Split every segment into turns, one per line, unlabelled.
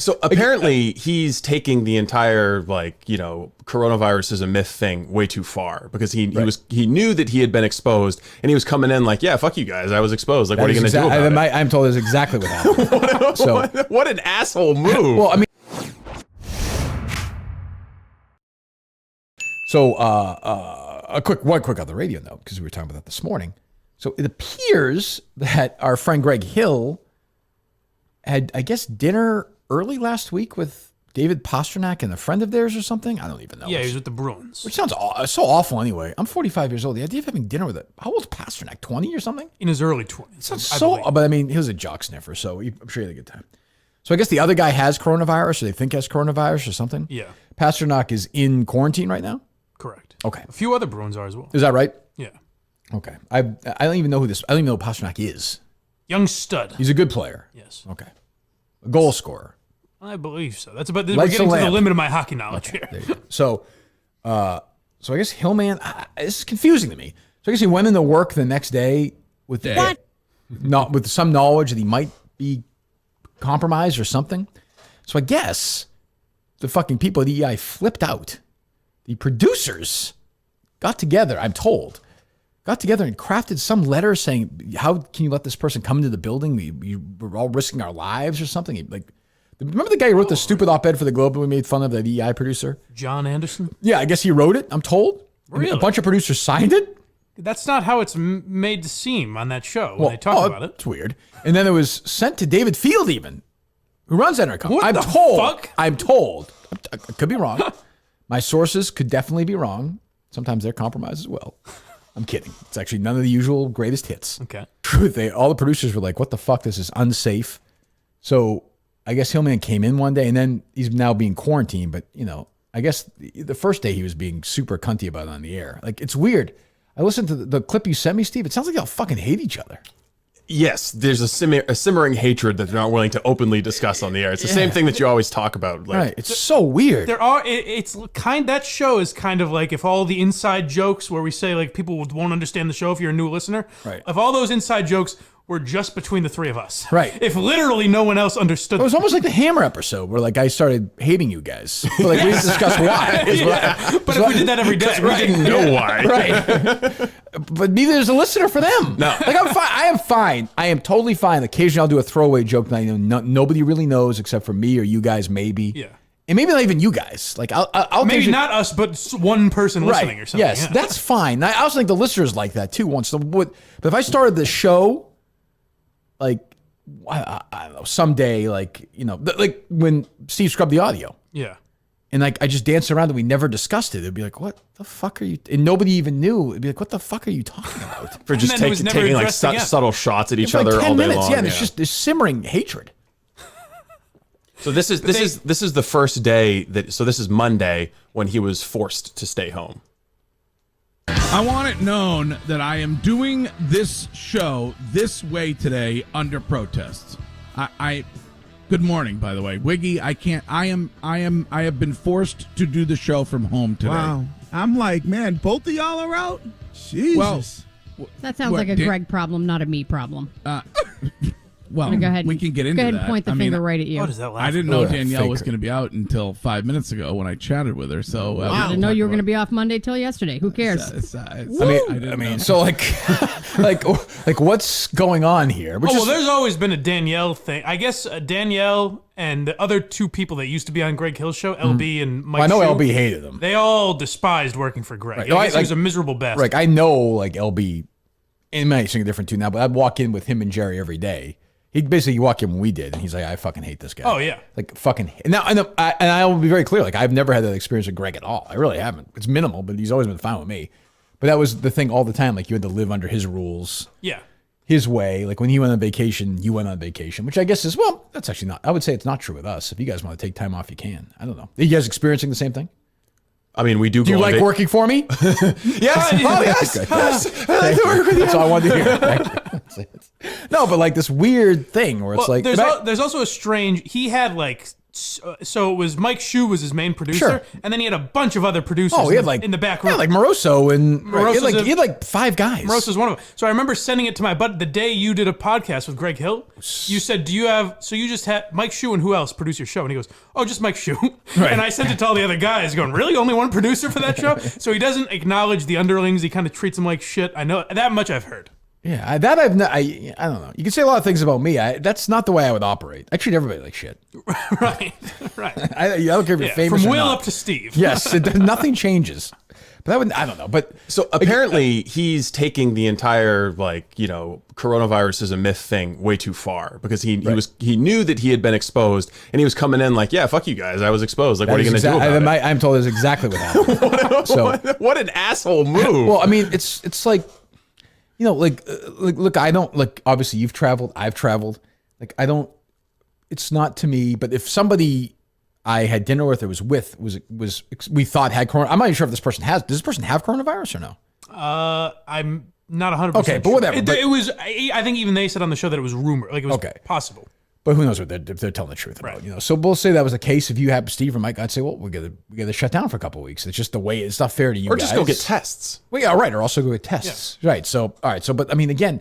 So apparently he's taking the entire coronavirus is a myth thing way too far, because he knew that he had been exposed, and he was coming in like, yeah, fuck you guys, I was exposed. Like, what are you going to do about it?
I'm told that's exactly what happened.
What an asshole move.
Well, I mean, so a quick on the radio note, because we were talking about that this morning. So it appears that our friend Greg Hill had, I guess, dinner early last week with David Pastrnak and a friend of theirs or something. I don't even know.
Yeah, he was with the Bruins.
Which sounds so awful anyway. I'm 45 years old. The idea of having dinner with how old's Pastrnak? 20 or something?
In his early 20s.
But I mean, he was a jock sniffer, so I'm sure he had a good time. So I guess the other guy has coronavirus, or they think has coronavirus or something.
Yeah.
Pastrnak is in quarantine right now?
Correct.
Okay.
A few other Bruins are as well.
Is that right?
Yeah.
Okay. I don't even know who Pastrnak is.
Young stud.
He's a good player.
Yes.
Okay. A goal scorer.
I believe so. That's about. We're getting to the limit of my hockey knowledge here.
There you go. So I guess Hillman. This is confusing to me. So I guess he went into work the next day with with some knowledge that he might be compromised or something. So I guess the fucking people at EEI flipped out. The producers got together, I'm told, and crafted some letter saying, how can you let this person come into the building? We're all risking our lives or something. Remember the guy who wrote the stupid op-ed for the Globe and we made fun of, that EI producer?
John Anderson?
Yeah, I guess he wrote it, I'm told.
Really?
A bunch of producers signed it.
That's not how it's made to seem on that show when they talk about it.
It's weird. And then it was sent to David Field even, who runs Entercom.
What the fuck?
I'm told. I could be wrong. My sources could definitely be wrong. Sometimes they're compromised as well. I'm kidding. It's actually none of the usual greatest hits.
Okay.
Truth, all the producers were like, what the fuck? This is unsafe. So I guess Hillman came in one day, and then he's now being quarantined. But, I guess the first day he was being super cunty about it on the air. Like, it's weird. I listened to the clip you sent me, Steve. It sounds like they all fucking hate each other.
Yes, there's a simmering hatred that they're not willing to openly discuss on the air. It's the same thing that you always talk about.
Right. It's so weird.
That show is kind of like if all the inside jokes where we say like people won't understand the show if you're a new listener.
Right.
If all those inside jokes were just between the three of us.
Right.
If literally no one else understood.
It was almost like the Hammer episode where like I started hating you guys. But like we didn't discuss why.
But if we did that every day,
we didn't know why.
Right. But neither is a listener for them.
No.
Like I'm fine. I am fine. I am totally fine. Occasionally I'll do a throwaway joke that nobody really knows except for me or you guys maybe.
Yeah.
And maybe not even you guys. Like I'll
maybe not us, but one person listening or something.
Yes,
yeah.
that's fine. I also think the listeners like that too. But if I started the show, like I don't know, someday, like like when Steve scrubbed the audio,
yeah,
and like I just danced around and we never discussed it. It'd be like, what the fuck are you? And nobody even knew. It'd be like, what the fuck are you talking about?
For just taking like subtle shots at each other
like 10
all day
minutes,
long.
Yeah, and it's just this simmering hatred.
So this is the first day this is Monday when he was forced to stay home.
I want it known that I am doing this show this way today under protests. Good morning, by the way, Wiggy. I have been forced to do the show from home today.
Wow. I'm like, man, both of y'all are out? Jesus.
Well,
that sounds like a Greg problem, not a me problem.
Well,
go ahead
we can get into that.
Go ahead and point the finger right at you.
What is that?
I didn't know Danielle was going to be out until 5 minutes ago when I chatted with her. So
I didn't know you were going to be off Monday till yesterday. Who cares?
So like what's going on here?
There's always been a Danielle thing. I guess Danielle and the other two people that used to be on Greg Hill's show, LB and Mike.
I know
Shue,
LB hated him.
They all despised working for Greg.
Right.
I guess he was a miserable bastard.
Like I know like LB, and might sing different tune now, but I'd walk in with him and Jerry every day. He'd basically walk in when we did, and he's like, I fucking hate this guy.
Oh, yeah.
Like, fucking. Now, and I will be very clear. Like, I've never had that experience with Greg at all. I really haven't. It's minimal, but he's always been fine with me. But that was the thing all the time. Like, you had to live under his rules.
Yeah.
His way. Like, when he went on vacation, you went on vacation, which I guess is, well, that's actually not. I would say it's not true with us. If you guys want to take time off, you can. I don't know. Are you guys experiencing the same thing?
I mean, we do.
Do you like working for me?
Yes. Oh, yes. I like to work with you.
That's all I wanted to hear. Thank you. No, but like this weird thing where it's like
there's also a strange. He had like So it was Mike Shue was his main producer,
Sure.
and then he had a bunch of other producers
Oh, he had like
in the back room.
Yeah, like Moroso and
Moroso's
he had like 5 guys.
Moroso's one of them. So I remember sending it to my buddy the day you did a podcast with Greg Hill. You said, "Do you have?" So you just had Mike Shue and who else produce your show? And he goes, "Oh, just Mike Shue."
Right.
And I sent it to all the other guys, going, "Really? Only one producer for that show?" So he doesn't acknowledge the underlings. He kind of treats them like shit. I know that much. I've heard.
Yeah, I don't know. You can say a lot of things about me. That's not the way I would operate. I treat everybody like shit.
Right.
I don't care if you're famous
from
or
Will
not.
up to Steve.
Yes, nothing changes. But I don't know. But
so apparently he's taking the entire coronavirus is a myth thing way too far, because he knew that he had been exposed, and he was coming in like, yeah, fuck you guys, I was exposed. Like, what are you going to do about it?
I'm told that's exactly what happened.
What an asshole move.
Well, I mean, it's like, look, I don't, like, obviously you've traveled, I've traveled. Like, I don't, it's not to me, but if somebody I had dinner with or was with we thought had corona, I'm not even sure if this person does this person have coronavirus or no?
I'm not 100%.
Okay, but whatever.
It was, I think even they said on the show that it was rumor. Like, it was possible.
But who knows what if they're telling the truth about, So we'll say that was the case. If you have Steve or Mike, I'd say, well, we got to shut down for a couple of weeks. It's just the way, it's not fair to you
or
guys.
just go get tests.
Well, yeah, right. Or also go get tests. Yeah. Right. So, all right. So, but I mean, again,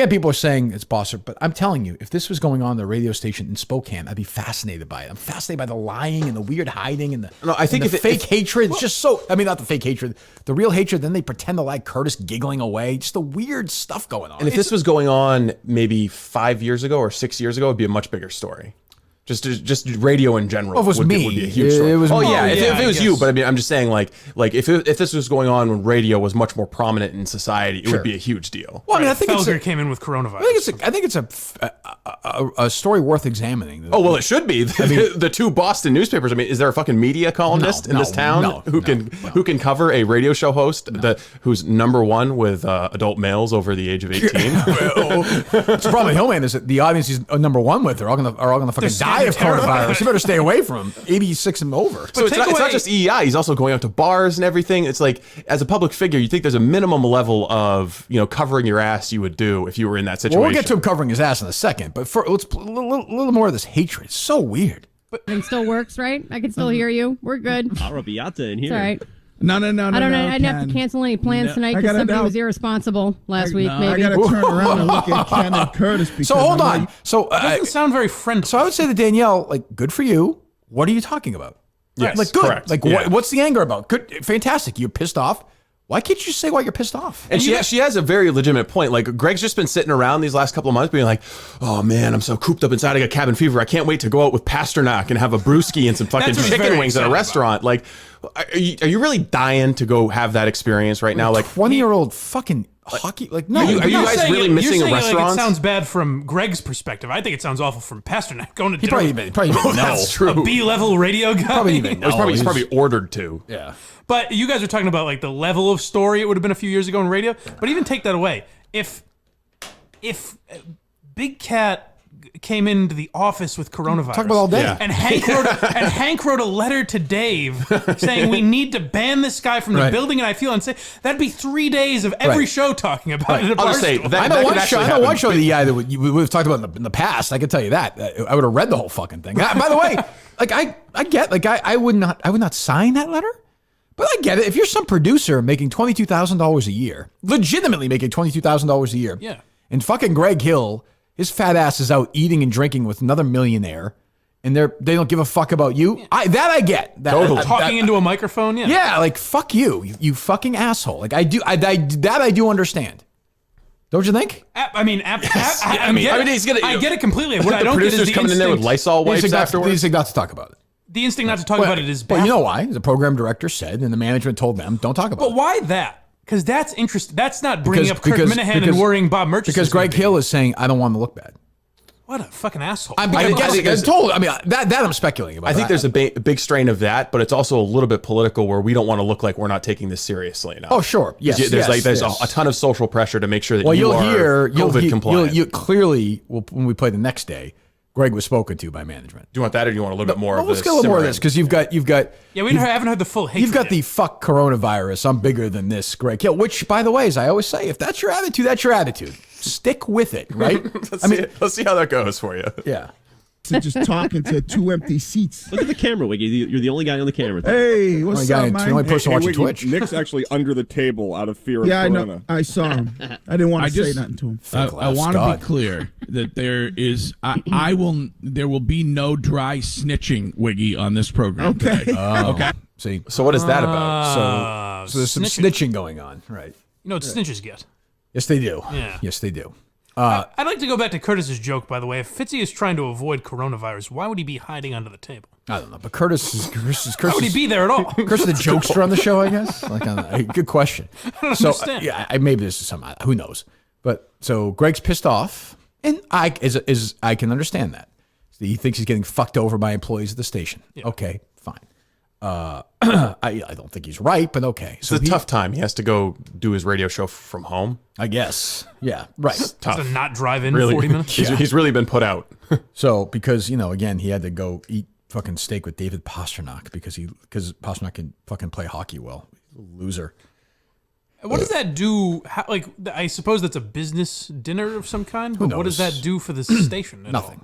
people are saying it's Bosser, but I'm telling you, if this was going on the radio station in Spokane, I'd be fascinated by it. I'm fascinated by the lying and the weird hiding and the fake hatred. It's just so, I mean, not the fake hatred, the real hatred. Then they pretend to like Curtis giggling away. Just the weird stuff going on.
And if this was going on maybe 5 years ago or 6 years ago, it'd be a much bigger story. Just radio in general.
Well, if it was
would
me,
be a huge story.
it was me.
Yeah,
Oh,
if it was
I
you,
guess.
but I mean, I'm just saying, like if this was going on when radio was much more prominent in society, it would be a huge deal.
Well, I mean, I think
Felger came in with coronavirus.
I think it's a story worth examining.
Oh, well, it should be. The two Boston newspapers. I mean, is there a fucking media columnist in this town who can cover a radio show host who's #1 with adult males over the age of 18?
It's the problem with Hillman is that the audience he's #1 with are all gonna fucking die of coronavirus. You better stay away from him. 86 and over.
So it's not just EEI. He's also going out to bars and everything. It's like, as a public figure, you think there's a minimum level of covering your ass you would do if you were in that situation.
Well, we'll get to him covering his ass in a second, but let's a little more of this hatred. It's so weird.
Everything still works, right? I can still hear you. We're good.
Arrabbiata in here.
It's all right.
No.
I don't know. I didn't have to cancel any plans tonight because somebody was irresponsible last week.
I
Maybe.
got to turn around and look at Ken and Curtis. Because
So hold on. So
It doesn't sound very friendly.
so I would say to Danielle, like, good for you. What are you talking about?
Yes,
like, good.
correct.
Like,
Yeah.
what's the anger about? Good, fantastic. You're pissed off. Why can't you say why you're pissed off?
And she has a very legitimate point. Like, Greg's just been sitting around these last couple of months being like, oh man, I'm so cooped up inside. I got cabin fever. I can't wait to go out with Pasternak and have a brewski and some fucking
That's what he's
chicken
very
wings at a
excited
restaurant. Like, are you really dying to go have that experience right now? Like,
20-year-old fucking hockey. Like, no.
Are you
You're
guys
saying
really
it-
missing
you're
a
saying it
restaurant?
Like it sounds bad from Greg's perspective. I think it sounds awful from Pasternak going to
He
dinner
probably
with
even know.
That's true.
a B-level radio guy.
Probably even know.
He's probably ordered to.
Yeah.
But you guys are talking about like the level of story it would have been a few years ago in radio. But even take that away. If Big Cat came into the office with coronavirus,
Talk about all day.
Yeah.
and Hank wrote a letter to Dave saying we need to ban this guy from the
Right.
building, and I feel unsafe. That'd be 3 days of every
Right.
show talking about it. At
I'll just say
Barstool.
that-
I know
could
one
actually
show. I know
happen.
one show that that we've talked about in the past. I can tell you that. I would have read the whole fucking thing. By the way, like I get, like I would not sign that letter. But I get it. If you're some producer making $22,000 a year, legitimately making $22,000 a year,
Yeah.
and fucking Greg Hill, his fat ass is out eating and drinking with another millionaire, and they don't give a fuck about you. I get that.
Totally.
Talking into a microphone, yeah.
Yeah, like fuck you fucking asshole. Like I do understand. Don't you think?
I mean,
I mean, he's gonna.
I get it completely. What I
the
don't get is
producers
the
coming in there with
instinct.
Lysol wipes
They
afterwards.
say not to talk about it.
The instinct not to talk about it is
Well, you know
baffling.
why? The program director said, and the management told them, don't talk about
But
it.
why that? Because that's interesting. That's not bringing up Kirk Minihane and worrying Bob Murchison.
Because Greg Hill is saying, I don't want to look bad.
What a fucking asshole.
I'm
I
guessing.
think
That I'm speculating about.
I think there's a big strain of that, but it's also a little bit political where we don't want to look like we're not taking this seriously enough.
Oh, sure. Yes.
There's a ton of social pressure to make sure that
Well,
you
you'll
are
hear.
COVID compliant.
You clearly, when we play the next day, Greg was spoken to by management.
Do you want that, or do you want a little bit more of
Let's
this?
get a little more of
simmering?
this because you've got.
yeah, we haven't heard the full hate.
You've got the fuck coronavirus. I'm bigger than this, Greg Hill. Which, by the way, as I always say, if that's your attitude, that's your attitude. Stick with it, right?
Let's see how that goes for you.
Yeah.
to just talking to 2 empty seats.
Look at the camera, Wiggy. You're the only guy on the camera.
Hey, what's up, man?
The only person watching Twitch.
Nick's actually under the table out of fear of
Yeah, I
corona.
know. I saw him. I didn't want to say nothing to him.
I want to be clear that there will be no dry snitching, Wiggy, on this program.
Okay.
Today. Okay.
See,
So what is that about?
so there's some snitching going on, right?
You know what snitches get.
Yes, they do.
Yeah.
Yes, they do.
I'd like to go back to Curtis's joke, by the way. If Fitzy is trying to avoid coronavirus, why would he be hiding under the table?
I don't know, but Curtis is
Why would he be there at all?
Curtis is the jokester on the show, I guess. Good question.
I don't understand.
Maybe this is some. Who knows? But so Greg's pissed off, and I can understand that. He thinks he's getting fucked over by employees at the station. Yeah. Okay, fine. I don't think he's right, but okay.
So it's a tough time. He has to go do his radio show from home.
I guess. Yeah, right.
It's tough.
To not drive in
Really,
40 minutes?
he's really been put out.
So because again, he had to go eat fucking steak with David Pasternak because Pasternak can fucking play hockey well. He's a loser.
What does that do? I suppose that's a business dinner of some kind. But what does that do for the station?
Nothing.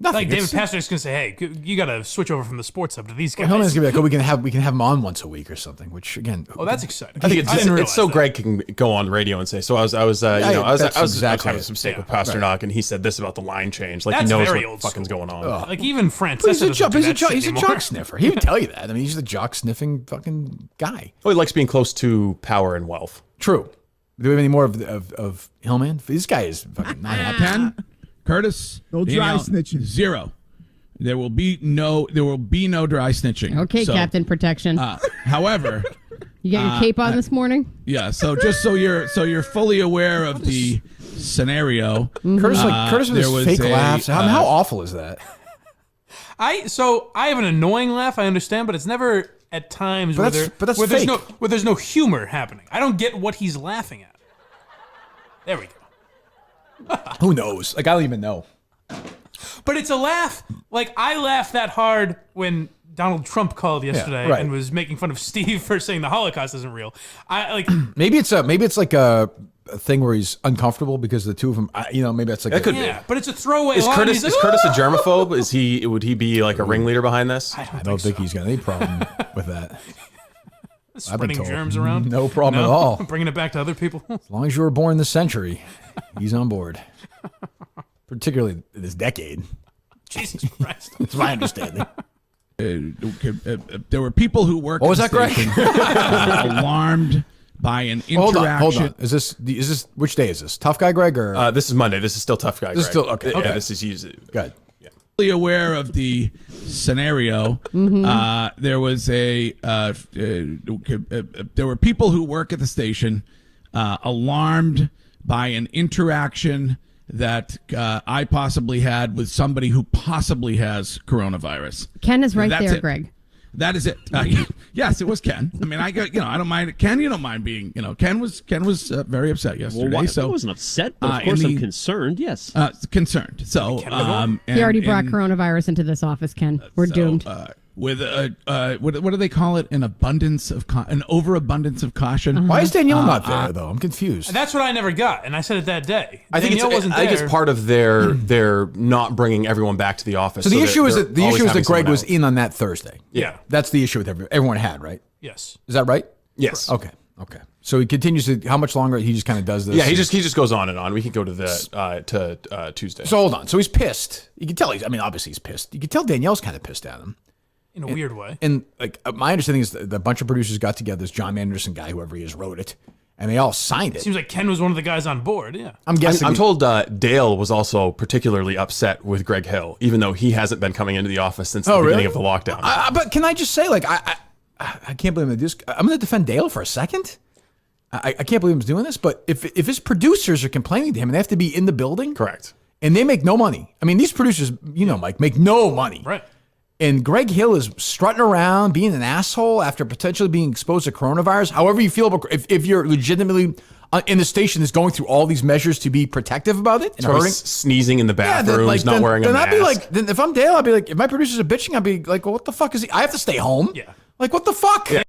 Like David Pasternak's gonna say, "Hey, you got to switch over from the sports hub to these guys."
Hellman's gonna be like, "Oh, we can have him on once a week or something." Which again,
that's exciting.
I think it's so Greg can go on the radio and say, "So I was having some steak with Pasternak, and he said this about the line change." Like
that's
he knows
very
what
old
fucking's
school.
going on.
Like even Francesa
he's a jock sniffer. He would tell you that. I mean, he's a jock sniffing fucking guy.
Oh, he likes being close to power and wealth.
True. Do we have any more of Hillman? This guy is fucking not happy.
Ken, Curtis,
No dry snitching.
0. There will be no dry snitching.
Okay,
So,
Captain Protection.
However,
You got your cape on this morning?
yeah. So just so you're fully aware of the scenario.
Curtis with his fake laughs. How awful is that?
I have an annoying laugh. I understand, but it's never at times where there's no humor happening. I don't get what he's laughing at. There we go.
Who knows? Like I don't even know.
But it's a laugh. Like I laughed that hard when Donald Trump called yesterday and was making fun of Steve for saying the Holocaust isn't real.
Maybe it's like a thing where he's uncomfortable because the two of them. Maybe that's like
but it's a throwaway.
Is Curtis a germaphobe? Would he be like a ringleader behind this?
I don't think he's got any problem with that.
Spreading germs around?
No problem at all.
Bringing it back to other people?
As long as you were born this century, he's on board. Particularly this decade.
Jesus Christ.
That's my understanding.
There were people who worked.
What was that, Greg?
Alarmed by an interaction.
Hold on. Is this which day is this? Tough Guy Greg or
this is Monday. This is still Tough Guy Greg.
This is still okay.
Yeah, this is usually
good.
Aware of the scenario. There was there were people who work at the station alarmed by an interaction that I possibly had with somebody who possibly has coronavirus.
Ken is right there, Greg.
That is it. Yes, it was Ken. I mean, I don't mind. Ken, you don't mind being. Ken was very upset yesterday.
I wasn't upset, but of course I'm concerned. Yes,
concerned. So
he already brought coronavirus into this office. Ken, we're doomed.
With what do they call it? An overabundance of caution.
Why is Danielle not there though? I'm confused.
That's what I never got, and I said it that day.
I think it's part of their not bringing everyone back to the office.
So the issue is that Greg was in on that Thursday.
Yeah,
that's the issue with everyone had, right?
Yes.
Is that right?
Yes.
Okay. So he continues to. How much longer? He just kind of does this.
Yeah, he just goes on and on. We can go to the Tuesday.
So hold on. So he's pissed. You can tell obviously he's pissed. You can tell Danielle's kind of pissed at him.
In a weird way.
And like my understanding is that a bunch of producers got together. This John Anderson guy, whoever he is, wrote it, and they all signed it.
Seems like Ken was one of the guys on board. Yeah,
I'm guessing.
I'm told Dale was also particularly upset with Greg Hill, even though he hasn't been coming into the office since the beginning of the lockdown.
But can I just say, like, I can't believe I'm going to defend Dale for a second. I can't believe he's doing this. But if his producers are complaining to him and they have to be in the building,
correct,
and they make no money. I mean, these producers, Mike, make no money,
right?
And Greg Hill is strutting around, being an asshole after potentially being exposed to coronavirus. However you feel about if you're legitimately in the station that's going through all these measures to be protective about it and
so
hurting,
sneezing in the bathrooms, not wearing a mask.
I'd be like, if I'm Dale, I'd be like, if my producers are bitching, I'd be like, well, what the fuck is he? I have to stay home.
Yeah.
Like, what the fuck?
Yeah.